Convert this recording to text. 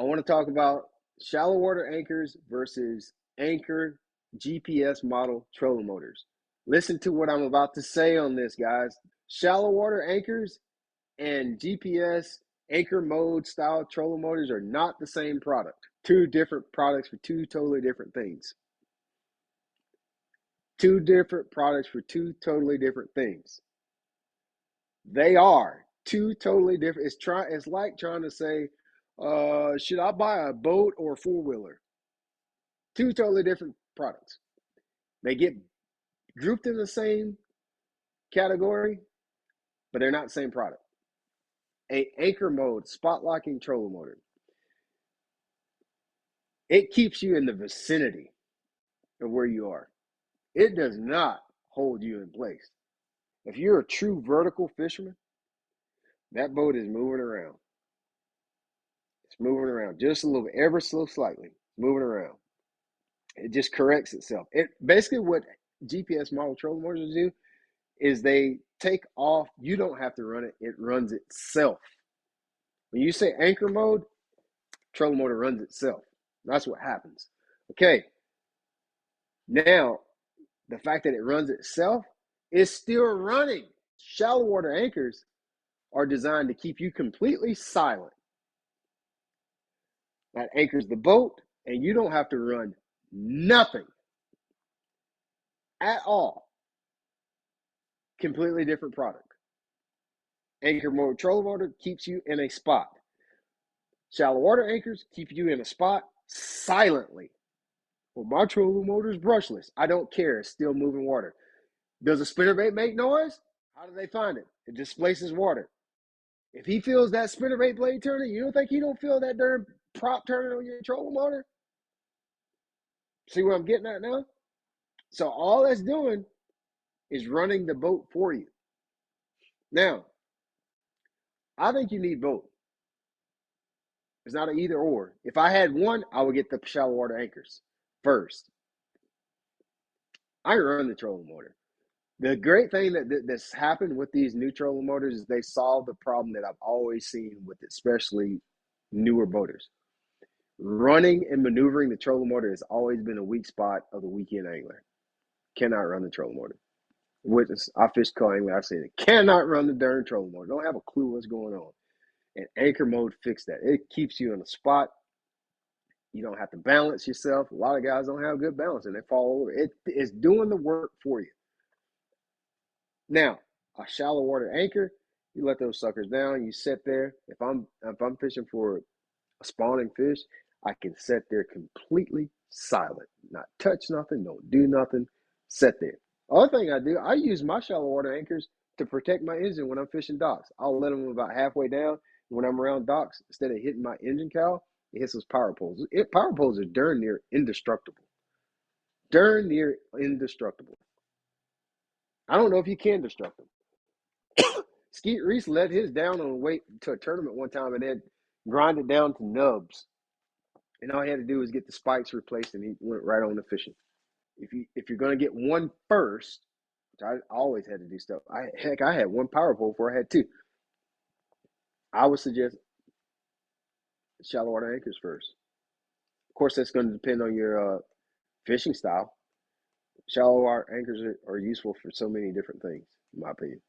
want to talk about shallow water anchors versus anchor GPS model trolling motors. Listen to what I'm about to say on this, guys. Shallow water anchors and GPS anchor mode style trolling motors are not the same product. Two different products for two totally different things. Two different products for two totally different things. They are two totally different. It's like trying to say, should I buy a boat or a four-wheeler? Two totally different products. They get grouped in the same category, but they're not the same product. A anchor mode, spot locking trolling motor. It keeps you in the vicinity of where you are. It does not hold you in place. If you're a true vertical fisherman, that boat is moving around. It's moving around just a little bit, ever so slightly, moving around. It just corrects itself. It basically what GPS model trolling motors do is they take off. You don't have to run it. It runs itself. When you say anchor mode, trolling motor runs itself. That's what happens. Okay. Now, the fact that it runs itself is still running. Shallow water anchors are designed to keep you completely silent. That anchors the boat, and you don't have to run nothing at all. Completely different product. Anchor mode trolling motor keeps you in a spot. Shallow water anchors keep you in a spot silently. Well, my trolling motor is brushless. I don't care. It's still moving water. Does a spinnerbait make noise? How do they find it? It displaces water. If he feels that spinnerbait blade turning, you don't think he don't feel that darn prop turning on your trolling motor? See what I'm getting at now? So all that's doing is running the boat for you. Now, I think you need both. It's not an either or. If I had one, I would get the shallow water anchors first. I run the trolling motor. The great thing that's happened with these new trolling motors is they solve the problem that I've always seen with especially newer boaters. Running and maneuvering the trolling motor has always been a weak spot of the weekend angler. Cannot run the trolling motor. Witness, I fish co-angler, I've seen it. Cannot run the darn trolling motor. Don't have a clue what's going on. And anchor mode fixed that. It keeps you in a spot. You don't have to balance yourself. A lot of guys don't have good balance and they fall over. It's doing the work for you. Now, a shallow water anchor, you let those suckers down, you sit there. If I'm fishing for a spawning fish, I can sit there completely silent, not touch nothing, don't do nothing, sit there. Other thing I do, I use my shallow water anchors to protect my engine when I'm fishing docks. I'll let them about halfway down. When I'm around docks, instead of hitting my engine cowl, it hits those power poles. Power poles are darn near indestructible. Darn near indestructible. I don't know if you can destruct them. Skeet Reese let his down on the way to a tournament one time and then grind it down to nubs. And all he had to do was get the spikes replaced and he went right on to fishing. If you're gonna get one first, which I always had to do stuff. I had one power pole before I had two. I would suggest shallow water anchors first. Of course, that's going to depend on your fishing style. Shallow water anchors are useful for so many different things, in my opinion.